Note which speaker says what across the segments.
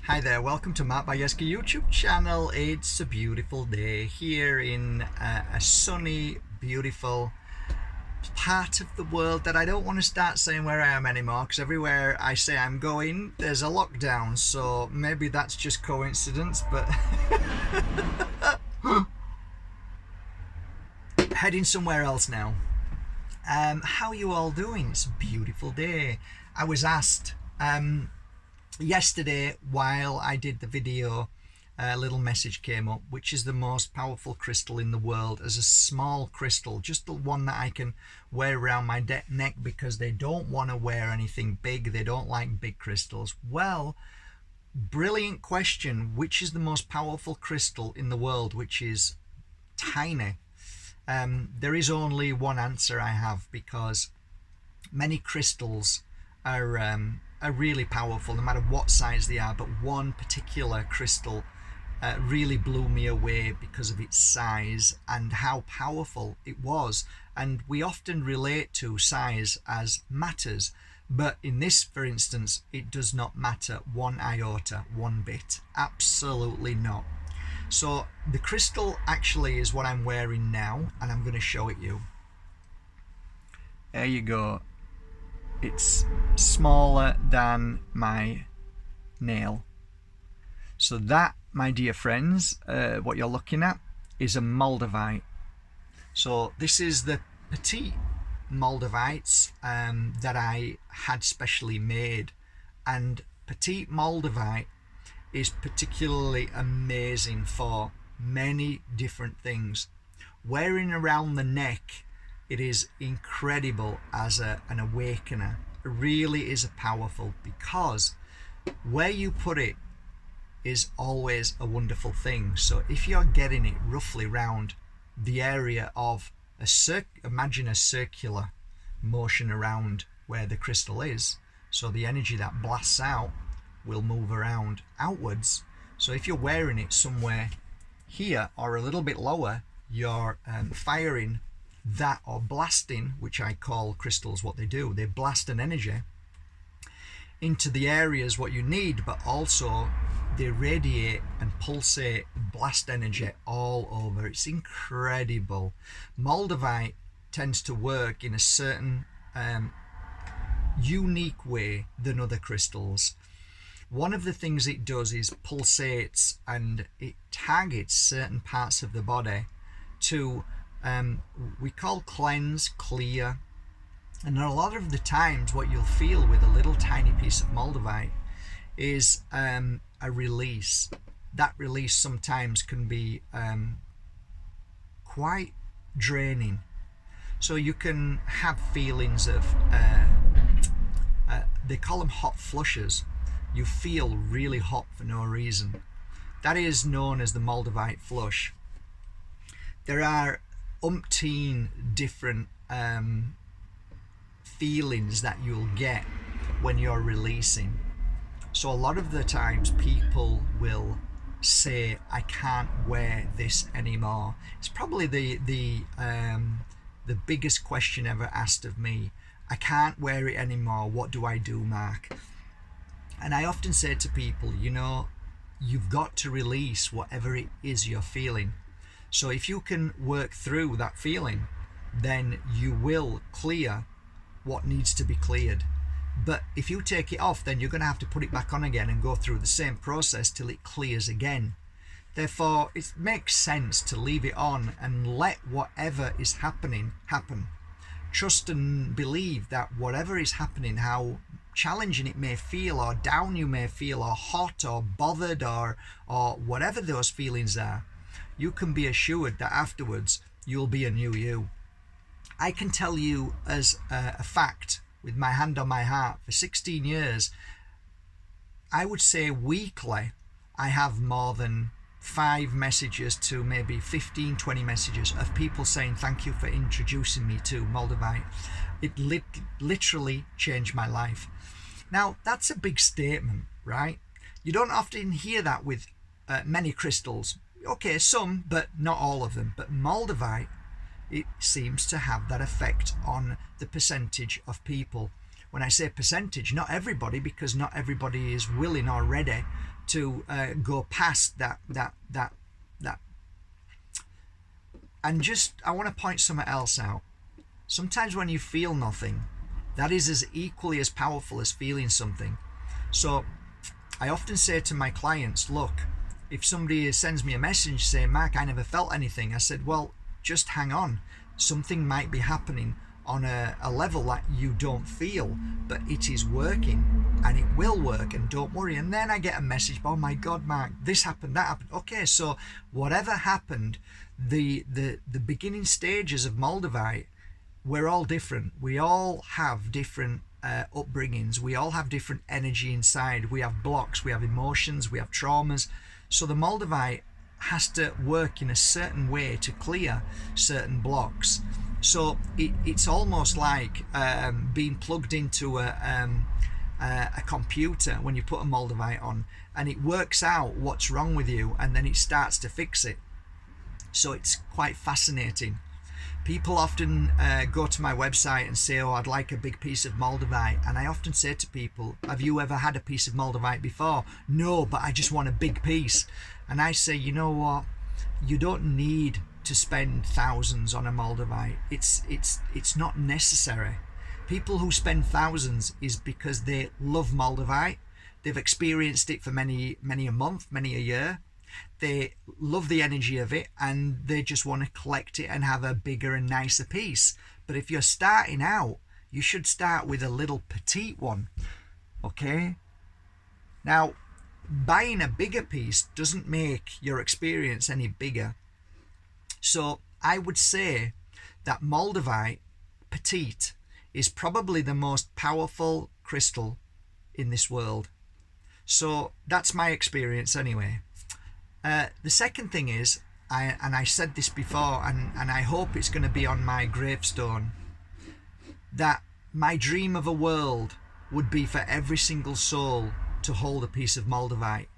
Speaker 1: Hi there, welcome to Mark Bajerski YouTube channel. It's a beautiful day here in a sunny, beautiful part of the world that I don't want to start saying where I am anymore, because everywhere I say I'm going, there's a lockdown, so maybe that's just coincidence, but heading somewhere else now. How are you all doing? It's a beautiful day. I was asked yesterday while I did the video, a little message came up: which is the most powerful crystal in the world? As a small crystal, just the one that I can wear around my neck, because they don't want to wear anything big. They don't like big crystals. Well, brilliant question. Which is the most powerful crystal in the world, which is tiny? There is only one answer I have, because many crystals are really powerful no matter what size they are, but one particular crystal really blew me away because of its size and how powerful it was. And we often relate to size as matters, but in this, for instance, it does not matter one iota, one bit. Absolutely not. So the crystal actually is what I'm wearing now, and I'm going to show it you. There you go. It's smaller than my nail. So that, my dear friends, what you're looking at is a Moldavite. So this is the Petite Maldivites that I had specially made, and Petite Maldivite is particularly amazing for many different things. Wearing around the neck, it is incredible as an awakener. It really is powerful, because where you put it is always a wonderful thing. So if you're getting it roughly round the area of imagine a circular motion around where the crystal is, so the energy that blasts out will move around outwards. So if you're wearing it somewhere here or a little bit lower, you're firing that, or blasting, which I call crystals what they do. They blast an energy into the areas what you need, but also they radiate and pulsate, blast energy all over. It's incredible. Moldavite tends to work in a certain unique way than other crystals. One of the things it does is pulsates, and it targets certain parts of the body to we call cleanse, clear. And a lot of the times what you'll feel with a little tiny piece of Moldavite is a release. That release sometimes can be quite draining. So you can have feelings of they call them hot flushes. You feel really hot for no reason. That is known as the Moldavite flush. There are umpteen different feelings that you'll get when you're releasing. So a lot of the times people will say, I can't wear this anymore. It's probably the biggest question ever asked of me. I can't wear it anymore. What do I do, Mark? And I often say to people, you know, you've got to release whatever it is you're feeling. So if you can work through that feeling, then you will clear what needs to be cleared. But if you take it off, then you're going to have to put it back on again and go through the same process till it clears again. Therefore, it makes sense to leave it on and let whatever is happening happen. Trust and believe that whatever is happening, how challenging it may feel, or down you may feel, or hot, or bothered, or whatever those feelings are, you can be assured that afterwards you'll be a new you. I can tell you as a fact, with my hand on my heart, for 16 years, I would say weekly, I have more than 5 messages to maybe 15, 20 messages of people saying, thank you for introducing me to Moldavite. It literally changed my life. Now, that's a big statement, right? You don't often hear that with many crystals. Okay, some, but not all of them. But Moldavite, it seems to have that effect on the percentage of people When I say percentage, not everybody, because not everybody is willing or ready to go past that. And just, I want to point something else out. Sometimes when you feel nothing, that is as equally as powerful as feeling something. So I often say to my clients, look, if somebody sends me a message saying, Mark, I never felt anything, I said, well, just hang on. Something might be happening on a level that you don't feel, but it is working and it will work, and don't worry. And then I get a message, oh my God, Mark, this happened, that happened. Okay, so whatever happened, the beginning stages of Moldavite, we're all different. We all have different upbringings. We all have different energy inside. We have blocks, we have emotions, we have traumas. So the Moldavite has to work in a certain way to clear certain blocks. So it's almost like being plugged into a computer when you put a Moldavite on, and it works out what's wrong with you, and then it starts to fix it. So it's quite fascinating. People often go to my website and say, oh, I'd like a big piece of Moldavite. And I often say to people, have you ever had a piece of Moldavite before? No, but I just want a big piece. And I say, you know what? You don't need to spend thousands on a Moldavite. It's not necessary. People who spend thousands is because they love Moldavite. They've experienced it for many a month, many a year. They love the energy of it, and they just want to collect it and have a bigger and nicer piece. But if you're starting out, you should start with a little petite one. Okay? Now, buying a bigger piece doesn't make your experience any bigger. So I would say that Moldavite Petite is probably the most powerful crystal in this world. So that's my experience anyway. The second thing is, I said this before, and I hope it's going to be on my gravestone, that my dream of a world would be for every single soul to hold a piece of Moldavite.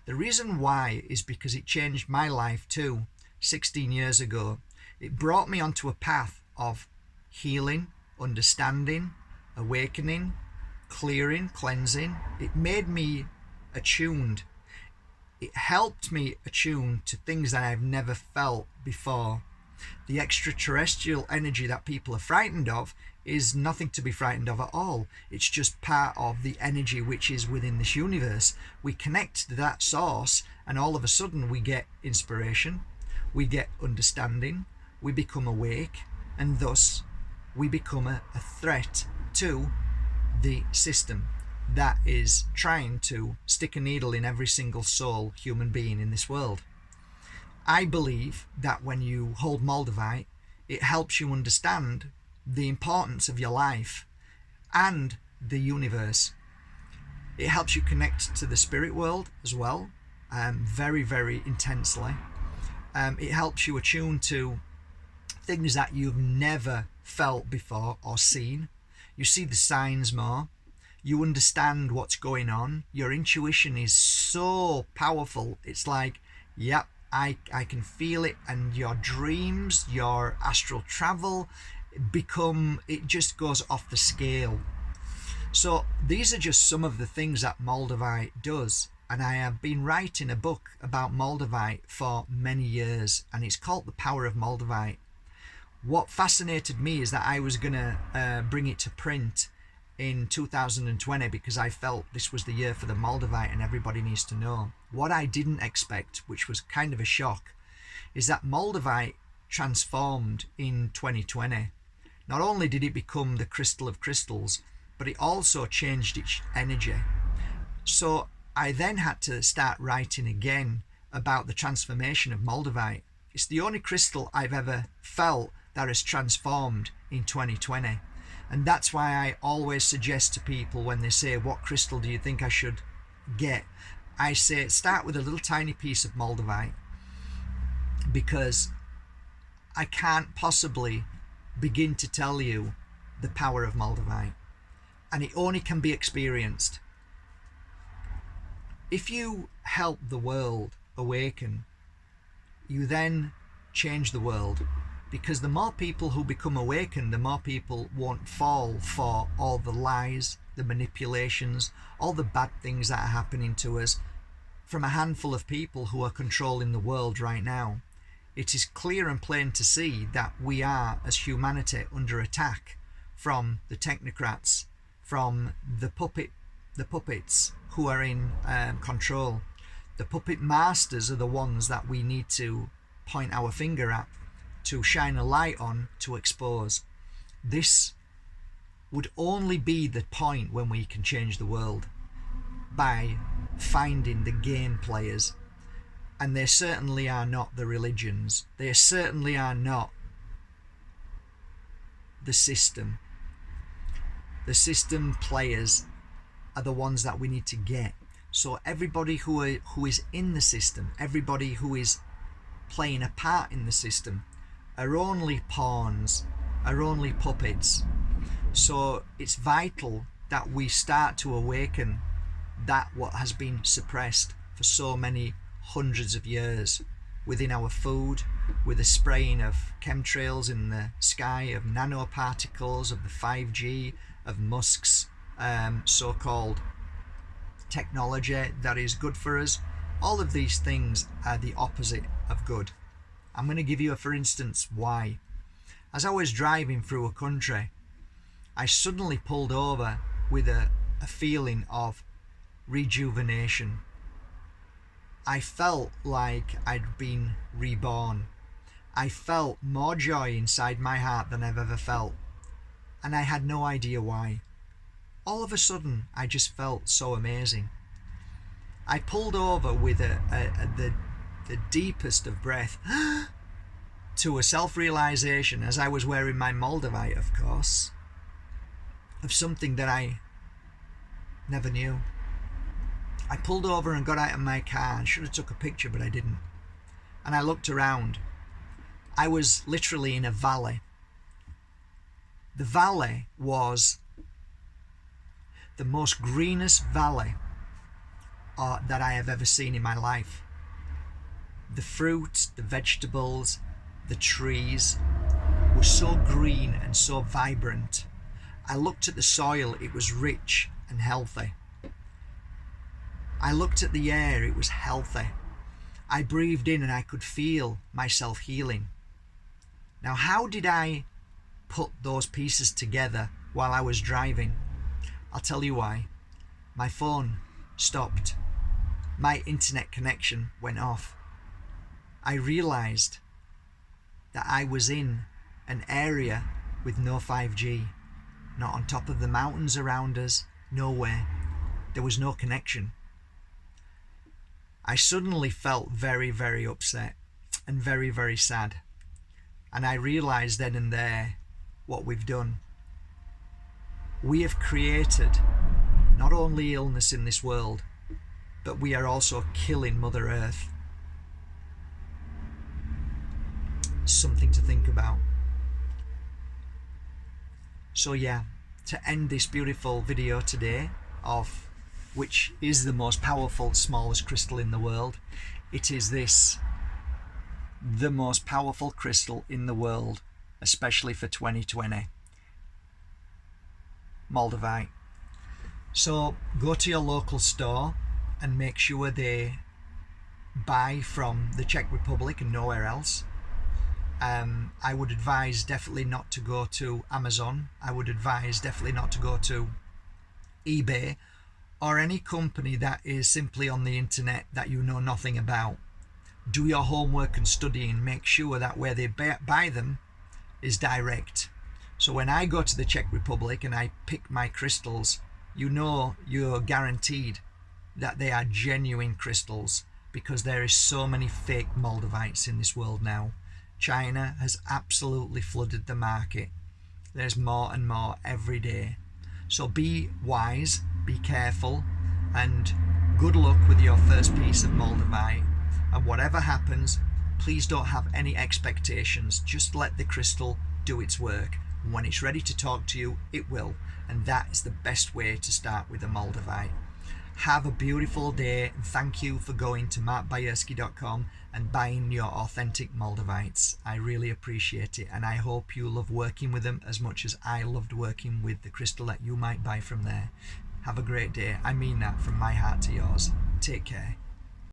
Speaker 1: The reason why is because it changed my life too, 16 years ago. It brought me onto a path of healing, understanding, awakening, clearing, cleansing. It made me attuned. It helped me attune to things that I've never felt before. The extraterrestrial energy that people are frightened of is nothing to be frightened of at all. It's just part of the energy which is within this universe. We connect to that source, and all of a sudden we get inspiration, we get understanding, we become awake, and thus we become a threat to the system that is trying to stick a needle in every single soul, human being in this world. I believe that when you hold Moldavite, it helps you understand the importance of your life and the universe. It helps you connect to the spirit world as well, very, very intensely. It helps you attune to things that you've never felt before or seen. You see the signs more. You understand what's going on. Your intuition is so powerful. It's like, yep, I can feel it. And your dreams, your astral travel it just goes off the scale. So these are just some of the things that Moldavite does. And I have been writing a book about Moldavite for many years, and it's called The Power of Moldovite. What fascinated me is that I was going to bring it to print in 2020 because I felt this was the year for the Moldavite and everybody needs to know. What I didn't expect, which was kind of a shock, is that Moldavite transformed in 2020. Not only did it become the crystal of crystals, but it also changed its energy. So I then had to start writing again about the transformation of Moldavite. It's the only crystal I've ever felt that has transformed in 2020. And that's why I always suggest to people when they say, what crystal do you think I should get? I say, start with a little tiny piece of Moldavite, because I can't possibly begin to tell you the power of Moldavite. And it only can be experienced. If you help the world awaken, you then change the world. because the more people who become awakened, the more people won't fall for all the lies, the manipulations, all the bad things that are happening to us from a handful of people who are controlling the world right now. It is clear and plain to see that we are, as humanity, under attack from the technocrats, from the puppets who are in control. The puppet masters are the ones that we need to point our finger at, to shine a light on, to expose. This would only be the point when we can change the world, by finding the game players. And they certainly are not the religions. They certainly are not the system. The system players are the ones that we need to get. So everybody who is in the system, everybody who is playing a part in the system, are only pawns, are only puppets. So it's vital that we start to awaken that what has been suppressed for so many hundreds of years within our food, with the spraying of chemtrails in the sky, of nanoparticles, of the 5G, of Musk's so-called technology that is good for us. All of these things are the opposite of good. I'm going to give you a for instance why. As I was driving through a country, I suddenly pulled over with a feeling of rejuvenation. I felt like I'd been reborn. I felt more joy inside my heart than I've ever felt, and I had no idea why. All of a sudden, I just felt so amazing. I pulled over with the deepest of breath to a self-realization, as I was wearing my Moldavite, of course, of something that I never knew. I pulled over and got out of my car. I should have took a picture, but I didn't. And I looked around. I was literally in a valley. The valley was the most greenest valley that I have ever seen in my life. The fruit, the vegetables, the trees were so green and so vibrant. I looked at the soil, it was rich and healthy. I looked at the air, it was healthy. I breathed in and I could feel myself healing. Now, how did I put those pieces together while I was driving? I'll tell you why. My phone stopped. My internet connection went off. I realized that I was in an area with no 5G, not on top of the mountains around us, nowhere. There was no connection. I suddenly felt very, very upset and very, very sad. And I realized then and there what we've done. We have created not only illness in this world, but we are also killing Mother Earth. Something to think about. So yeah, to end this beautiful video today, of which is the most powerful, smallest crystal in the world, it is this, the most powerful crystal in the world, especially for 2020, Moldavite. So go to your local store and make sure they buy from the Czech Republic and nowhere else. I would advise definitely not to go to Amazon. I would advise definitely not to go to eBay or any company that is simply on the internet that you know nothing about. Do your homework and study and make sure that where they buy them is direct. So when I go to the Czech Republic and I pick my crystals, you know you're guaranteed that they are genuine crystals, because there is so many fake Moldavites in this world now. China has absolutely flooded the market. There's more and more every day. So be wise, be careful, and good luck with your first piece of Moldavite. And whatever happens, please don't have any expectations. Just let the crystal do its work. And when it's ready to talk to you, it will. And that is the best way to start with a Moldavite. Have a beautiful day, and thank you for going to markbajerski.com and buying your authentic Moldavites. I really appreciate it, and I hope you love working with them as much as I loved working with the crystal that you might buy from there. Have a great day. I mean that from my heart to yours. Take care.